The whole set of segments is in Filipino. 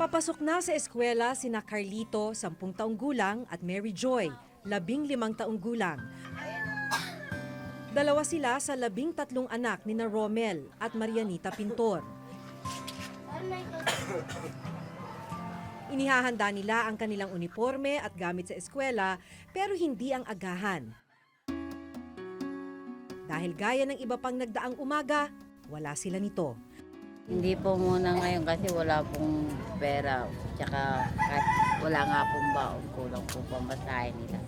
Papasok na sa eskwela sina Carlito, 10 taong gulang, at Mary Joy, 15 taong gulang. Dalawa sila sa 13 anak ni na Romel at Marianita Pintor. Inihahanda nila ang kanilang uniforme at gamit sa eskwela pero hindi ang agahan. Dahil gaya ng iba pang nagdaang umaga, wala sila nito. Hindi po muna ngayon kasi wala pong pera. Tsaka wala nga pong baon, kulang po pamasahe nila.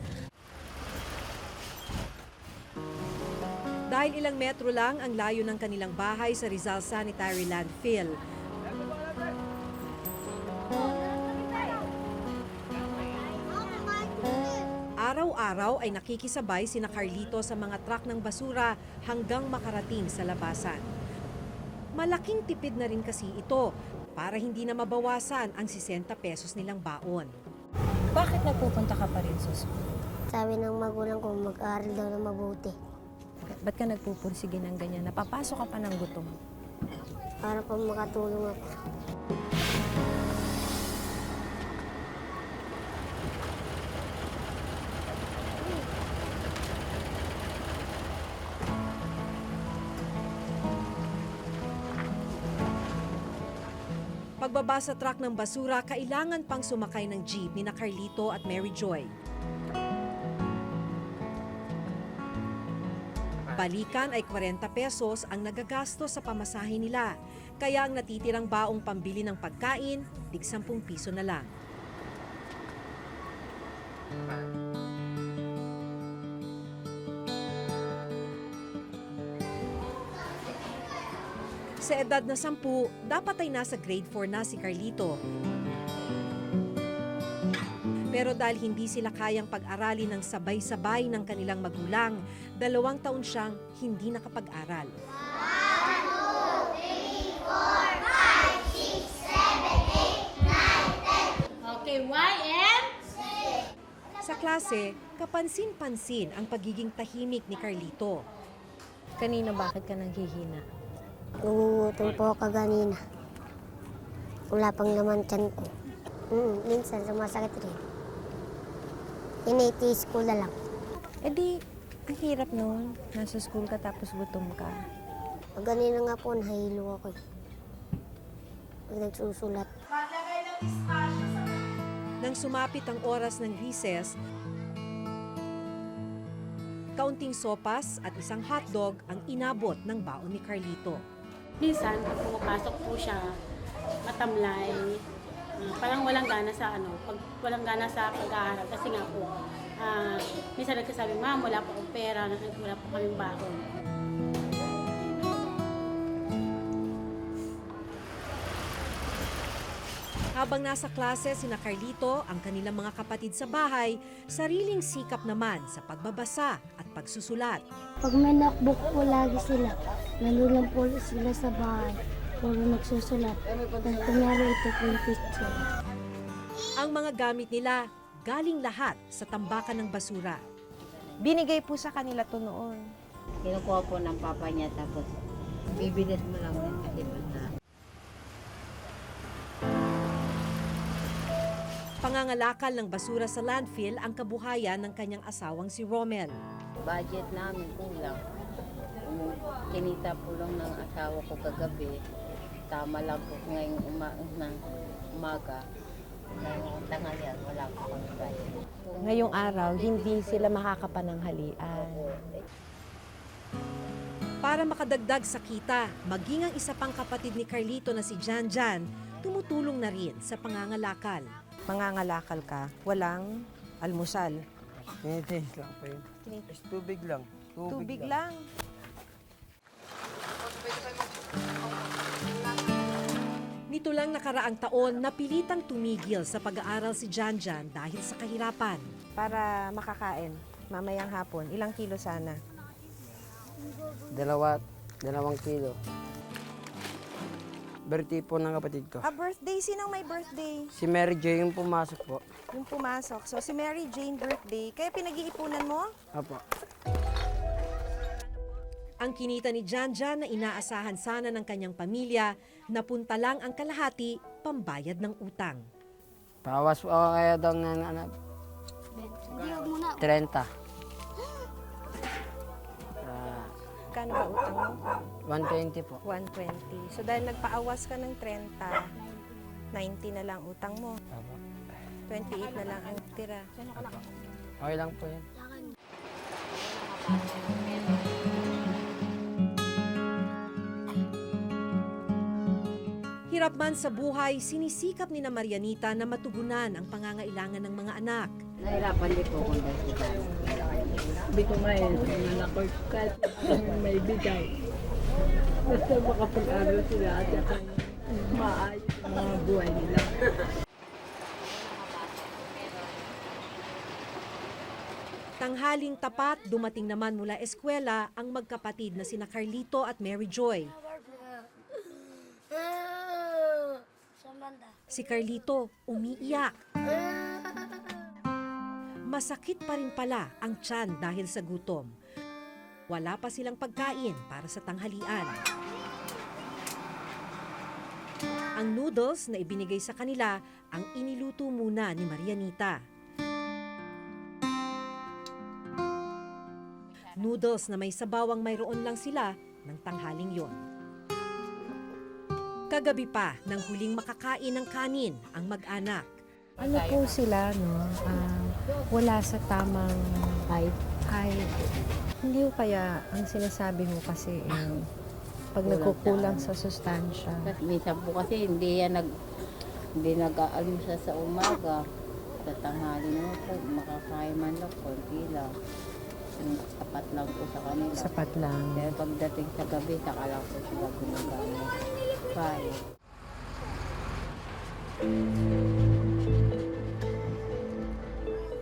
Dahil ilang metro lang ang layo ng kanilang bahay sa Rizal Sanitary Landfill, araw-araw ay nakikisabay sina Carlito sa mga truck ng basura hanggang makarating sa labasan. Malaking tipid na rin kasi ito para hindi na mabawasan ang 60 pesos nilang baon. Bakit nagpupunta ka pa rin sa school? Sabi ng magulang ko, mag-aaral daw na mabuti. Ba't ka nagpupursige ng ganyan? Napapasok ka pa ng gutom. Para po makatulong ako. Pagbaba sa truck ng basura, kailangan pang sumakay ng jeep ni na Carlito at Mary Joy. Balikan ay 40 pesos ang nagagastos sa pamasahe nila. Kaya ang natitirang baong pambili ng pagkain, tig 10 piso na lang. Sa edad na 10, dapat ay nasa grade 4 na si Carlito. Pero dahil hindi sila kayang pag-aralin ng sabay-sabay ng kanilang magulang, 2 taon siyang hindi nakapag-aral. 1, 2, 3, 4, 5, 6, 7, 8, 9, 10. Okay, Y and? Sa klase, kapansin-pansin ang pagiging tahimik ni Carlito. Kanina bakit ka nanghihina? Nangungutong po ako kanina. Wala pang laman tiyan ko. Minsan sumasakit rin. Initiis ko na lang. Eh di, ang hirap nun. Nasa school ka tapos gutom ka. Pag ganina nga po, nahilo ako. Pag nagsusulat. Nang sumapit ang oras ng recess, kaunting sopas at isang hotdog ang inabot ng baon ni Carlito. Minsan, pag pumapasok po siya, matamlay, parang walang gana sa pag walang gana sa pag-aaral. Kasi nga po, minsan nagsasabi, ma'am, wala po akong pera, wala po kaming baon. Habang nasa klase sina Carlito, ang kanilang mga kapatid sa bahay, sariling sikap naman sa pagbabasa at pagsusulat. Pag may notebook po lagi sila, nandun lang po sila sa bahay. Puro nagsusulat. Dahil kunyari ito po yung picture. Ang mga gamit nila, galing lahat sa tambakan ng basura. Binigay po sa kanila to noon. Kinukuha po ng papa niya tapos bibilis mo lang din kasi basta. Pangangalakal ng basura sa landfill ang kabuhayan ng kanyang asawang si Romel. Budget namin kulang. Kinita po lang ng asawa ko kagabi. Tama lang po ngayong umaga. Ngayong tanghalian, wala po kami budget. Ngayong araw, hindi sila makakapananghalian. Para makadagdag sa kita, maging ang isa pang kapatid ni Carlito na si Janjan, tumutulong na rin sa pangangalakal. Mangangalakal ka, walang almusal. Tinitiis lang po yun. Tubig lang. Tubig lang. Nito lang nakaraang taon, napilitang tumigil sa pag-aaral si Janjan dahil sa kahirapan. Para makakain, mamayang hapon, ilang kilo sana? 2 kilo. Birthday po ng kapatid ko. Birthday? Sinong may birthday? Si Mary Joy yung pumasok po. Yung pumasok. So, si Mary Jane birthday. Kaya pinag-iipunan mo? Apo. Ang kinita ni Janjan na inaasahan sana ng kanyang pamilya, napunta lang ang kalahati pambayad ng utang. Pawas po ako kaya daw ng 30. Kano ba utang mo? 120 po. 120. So dahil nagpaawas ka ng 30, 90 na lang utang mo. Apo. 28 na lang ang tira. Apo. Okay lang po yan. Hirap man sa buhay, sinisikap ni na Marianita na matugunan ang pangangailangan ng mga anak. Nahirapan din po kung dahil sa dami. Sabi ko nga eh, sa mga anak ko, kahit may bigay. Basta makapag-aral sila at saka maayos ang mga buhay nila. Tanghaling tapat, dumating naman mula eskwela ang magkapatid na sina Carlito at Mary Joy. Si Carlito umiiyak. Masakit pa rin pala ang tiyan dahil sa gutom. Wala pa silang pagkain para sa tanghalian. Ang noodles na ibinigay sa kanila ang iniluto muna ni Marianita. Noodles na may sabawang mayroon lang sila ng tanghaling yon. Kagabi pa nang huling makakain ng kanin ang mag-anak. Ano po sila, no? Wala sa tamang height. Hindi ko kaya ang sinasabi mo kasi pag nagkukulang sa sustansya. Minsan po kasi hindi nag-aalmusal sa umaga. Sa tanghali naman po, makakain man lang, konti lang. Sapat lang po sa kanila. Sapat lang. Kaya pagdating sa gabi, saka lang po sila gumagamit. Bye.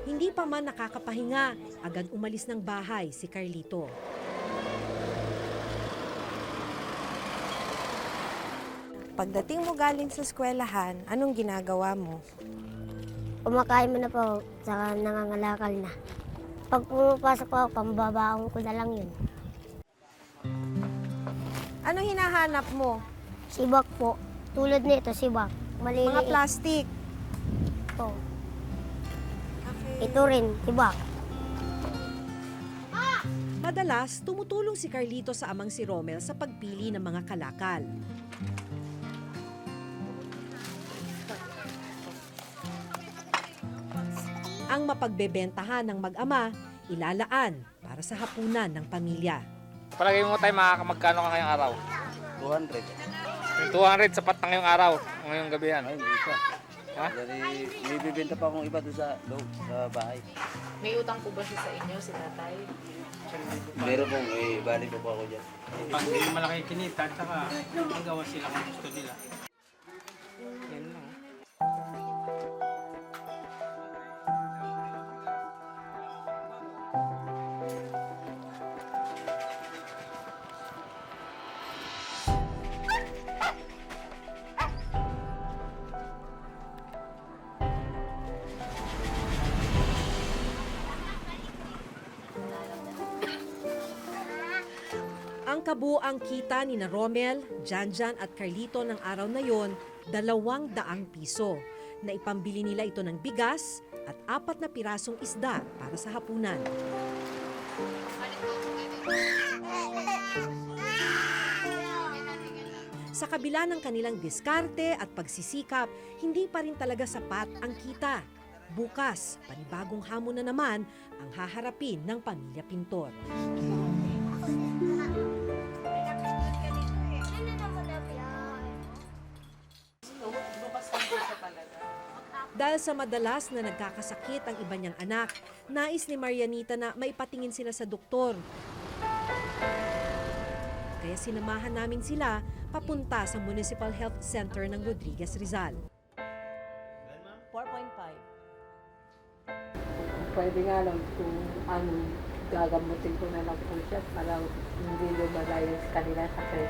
Hindi pa man nakakapahinga, agad umalis ng bahay si Carlito. Pagdating mo galing sa eskwelahan, anong ginagawa mo? Kumakain mo na po, saka nangangalakal na. Pag pumapasok po, pambabaong ko na lang yun. Anong hinahanap mo? Sibak po. Tulad nito, sibak. Maliliit Mga plastic. po. Ito rin, sibak. Madalas, tumutulong si Carlito sa amang si Romel sa pagpili ng mga kalakal. Ang mapagbebentahan ng mag-ama, ilalaan para sa hapunan ng pamilya. Palagay mo tayo magkano ka ngayong araw? 200. Yung 200 sapat na ngayong araw, ngayong gabi yan. Ay, hindi pa. Ha? Dali, may bibenta pa akong iba doon sa loob, sa bahay. May utang po ba siya sa inyo, si tatay? Meron pong, may bali pa po ako dyan. Pag hindi malaki kinita, saka magawa sila kung gusto nila. Yan lang. Ang kabuang kita ni na Romel, Janjan at Carlito ng araw na yon, 200 piso. Na ipambili nila ito ng bigas at 4 na pirasong isda para sa hapunan. Sa kabila ng kanilang diskarte at pagsisikap, hindi pa rin talaga sapat ang kita. Bukas, panibagong hamon na naman ang haharapin ng pamilya Pintor. Dahil sa madalas na nagkakasakit ang iba niyang anak, nais ni Marianita na maipatingin sila sa doktor. Kaya sinamahan namin sila papunta sa Municipal Health Center ng Rodriguez Rizal. 4.5. Pwede nga lang kung gagamutin ko na lang po siya para hindi lumalayo sa kanila sakit.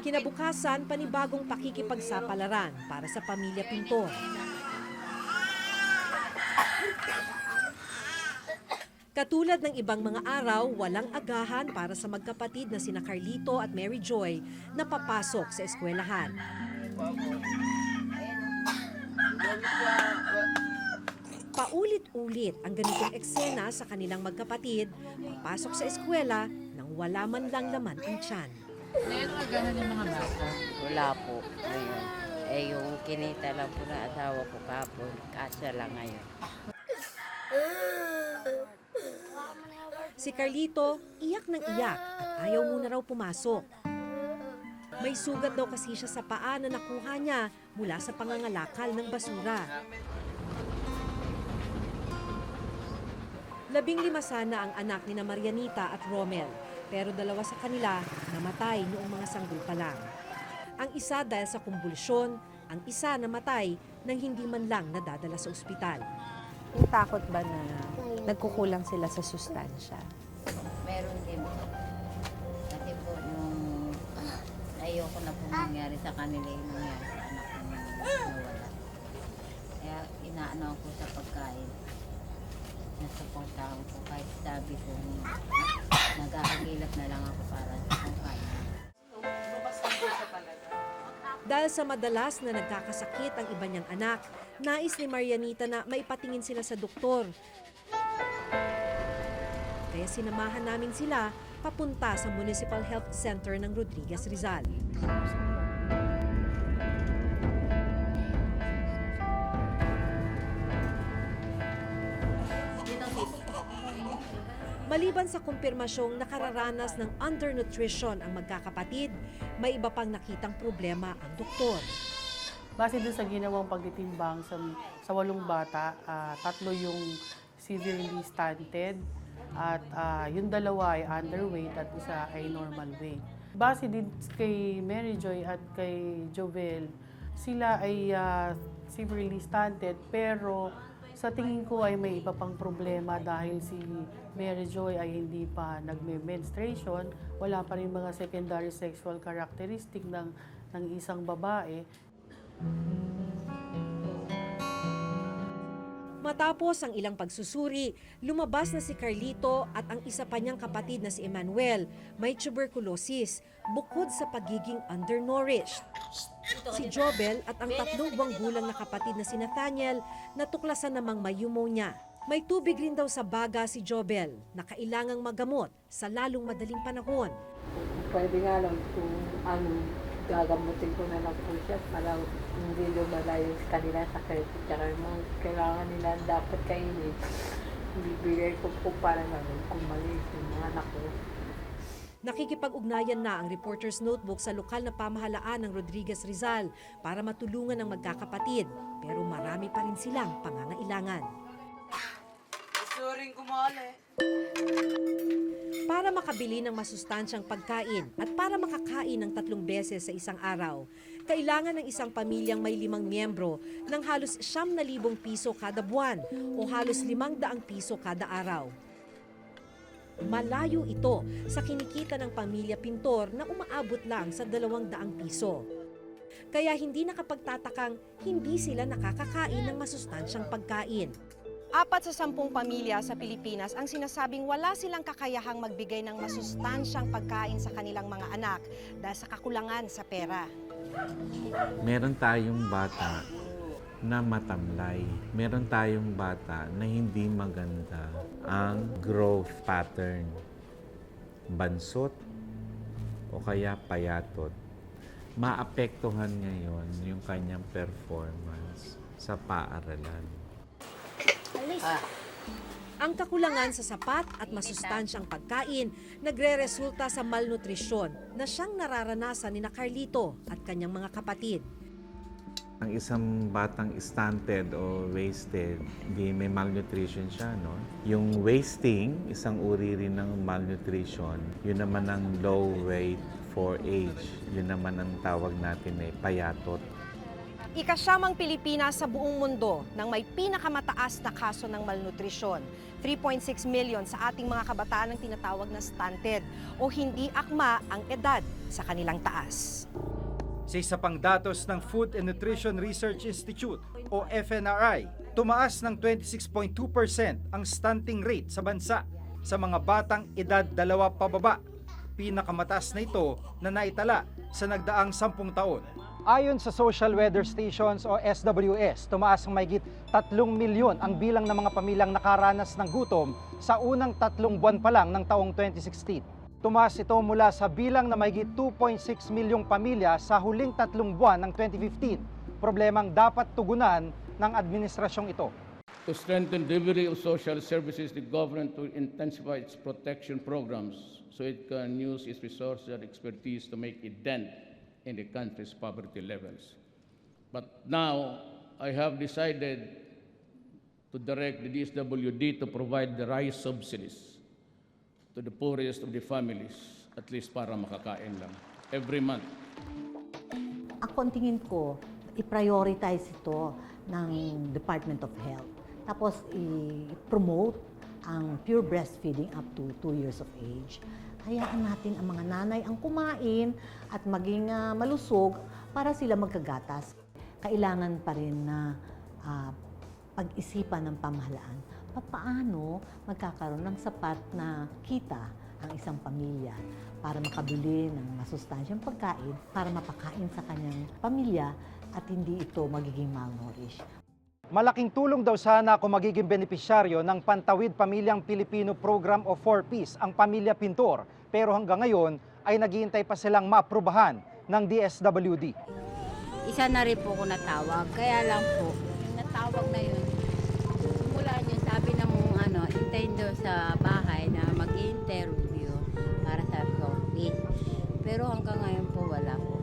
Kinabukasan, panibagong pakikipagsapalaran para sa pamilya Pintor. Katulad ng ibang mga araw, walang agahan para sa magkapatid na sina Carlito at Mary Joy na papasok sa eskwelahan. Paulit-ulit ang ganitong eksena sa kanilang magkapatid, papasok sa eskwela nang wala man lang laman ang tiyan. Ngayon agahan yung mga bata. Wala po ngayon. Yung kinita lang po na asawa ko kapon, kasya lang ngayon. Si Carlito, iyak ng iyak at ayaw muna raw pumasok. May sugat daw kasi siya sa paa na nakuha niya mula sa pangangalakal ng basura. 15 sana ang anak ni na Marianita at Romel, pero 2 sa kanila namatay noong mga sanggol pa lang. Ang isa dahil sa kumbulsyon, ang isa namatay nang hindi man lang nadadala sa ospital. Yung takot ba na nagkukulang sila sa sustansya? Meron din po. Kasi po nung ayoko na po nangyari sa kanila yung nangyari sa anak ko na nawala. Kaya inaano ako sa pagkain. Nasuportahan ko kahit sabi ko nag-aagilat na lang ako para sa pagkain. Dahil sa madalas na nagkakasakit ang iba niyang anak, nais ni Marianita na maipatingin sila sa doktor. Kaya sinamahan namin sila papunta sa Municipal Health Center ng Rodriguez Rizal. Maliban sa kumpirmasyong nakararanas ng undernutrition ang magkakapatid, may iba pang nakitang problema ang doktor. Base doon sa ginawang pagtitimbang sa 8 bata, 3 yung severely stunted at yung 2 ay underweight at isa ay normal weight. Base din kay Mary Joy at kay Jovel, sila ay severely stunted pero sa tingin ko ay may iba pang problema dahil si Mary Joy ay hindi pa nagme-menstruation, wala pa rin mga secondary sexual characteristic ng isang babae. Matapos ang ilang pagsusuri, lumabas na si Carlito at ang isa pa niyang kapatid na si Emmanuel may tuberculosis bukod sa pagiging undernourished. Si Jobel at ang 3 buwang gulang na kapatid na si Nathaniel natuklasan namang may pneumonia. May tubig rin daw sa baga si Jobel na kailangang magamot sa lalong madaling panahon. Pwede nga lang kung gagamutin ko na lang po siya para hindi lumalayo sa kanila sakit. Tsaka yung mga kailangan nila dapat kainin. Bibigay ko po para namin kumalis yung mga anak ko. Nakikipag-ugnayan na ang Reporter's Notebook sa lokal na pamahalaan ng Rodriguez Rizal para matulungan ang magkakapatid, pero marami pa rin silang pangangailangan. Gusturing kumali. Para makabili ng masustansyang pagkain at para makakain ng 3 beses sa isang araw, kailangan ng isang pamilyang may 5 miyembro ng halos 9,000 piso kada buwan o halos 500 piso kada araw. Malayo ito sa kinikita ng pamilya Pintor na umaabot lang sa 200 piso. Kaya hindi nakapagtatakang hindi sila nakakakain ng masustansyang pagkain. 4 sa 10 pamilya sa Pilipinas ang sinasabing wala silang kakayahang magbigay ng masustansyang pagkain sa kanilang mga anak dahil sa kakulangan sa pera. Meron tayong bata na matamlay. Meron tayong bata na hindi maganda ang growth pattern. Bansot o kaya payatot. Maapektuhan ngayon yung kanyang performance sa paaralan. Ang kakulangan sa sapat at masustansyang pagkain nagre-resulta sa malnutrisyon na siyang nararanasan ni Carlito at kanyang mga kapatid. Ang isang batang stunted o wasted, di may malnutrition siya, no? Yung wasting, isang uri rin ng malnutrition. Yun naman ang low weight for age. Yun naman ang tawag natin ay payatot. Ika-9 Pilipinas sa buong mundo nang may pinakamataas na kaso ng malnutrisyon. 3.6 million sa ating mga kabataan ang tinatawag na stunted o hindi akma ang edad sa kanilang taas. Sa isa pang datos ng Food and Nutrition Research Institute o FNRI, tumaas ng 26.2% ang stunting rate sa bansa sa mga batang edad 2 pababa. Pinakamataas na ito na naitala sa nagdaang 10 taon. Ayon sa Social Weather Stations o SWS, tumaas ang mahigit 3 milyon ang bilang ng mga pamilyang nakaranas ng gutom sa unang 3 buwan pa lang ng taong 2016. Tumaas ito mula sa bilang na mahigit 2.6 milyong pamilya sa huling 3 buwan ng 2015. Problemang dapat tugunan ng administrasyong ito. To strengthen delivery of social services, the government will intensify its protection programs so it can use its resources and expertise to make a dent in the country's poverty levels. But now, I have decided to direct the DSWD to provide the rice subsidies to the poorest of the families, at least para makakain lang, every month. Ako ang tingin ko, i-prioritize ito ng Department of Health. Tapos i-promote ang pure breastfeeding up to 2 years of age. Hayaan natin ang mga nanay ang kumain at maging malusog para sila magkagatas. Kailangan pa rin na pag-isipan ng pamahalaan paano magkakaroon ng sapat na kita ang isang pamilya para makabili ng masustansyang pagkain para mapakain sa kanyang pamilya at hindi ito magiging malnourished. Malaking tulong daw sana kung magiging benepisyaryo ng Pantawid Pamilyang Pilipino Program o 4Ps ang pamilya Pintor. Pero hanggang ngayon ay naghihintay pa silang maaprubahan ng DSWD. Isa na rin po ko natawag, kaya lang po, yung natawag na yun, mula yun sabi ng hintayin doon sa bahay na mag-interview para sa county. Pero hanggang ngayon po wala po.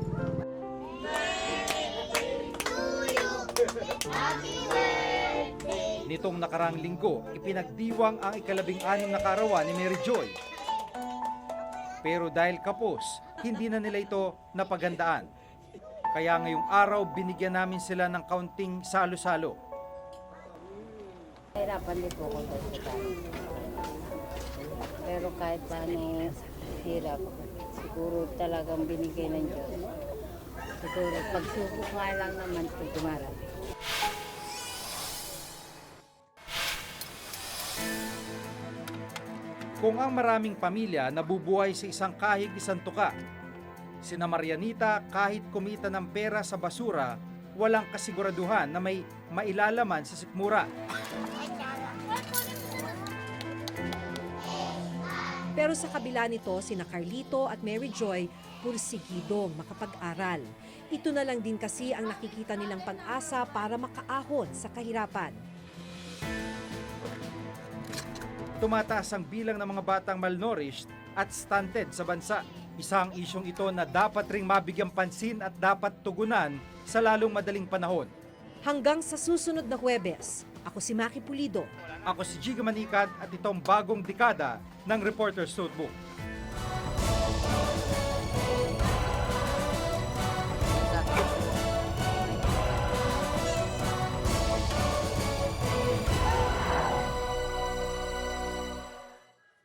Nitong nakarang linggo, ipinagdiwang ang ika-16 na kaarawan ni Mary Joy. Pero dahil kapos, hindi na nila ito napagandaan. Kaya ngayong araw, binigyan namin sila ng kaunting salo-salo. Hirapan din po ko sa pero kahit paano hirap, siguro talagang binigay ng Diyos. Siguro pagsubok nga lang naman ito tumarap. Kung ang maraming pamilya nabubuhay sa isang kahig isang tuka, sina Marianita kahit kumita ng pera sa basura, walang kasiguraduhan na may mailalaman sa sikmura. Pero sa kabila nito, sina Carlito at Mary Joy pursigidong makapag-aral. Ito na lang din kasi ang nakikita nilang pag-asa para makaahon sa kahirapan. Tumataas ang bilang ng mga batang malnourished at stunted sa bansa. Isang isyong ito na dapat ring mabigyang pansin at dapat tugunan sa lalong madaling panahon. Hanggang sa susunod na Huwebes, ako si Maki Pulido. Ako si Giga Manikad at itong bagong dekada ng Reporter's Notebook.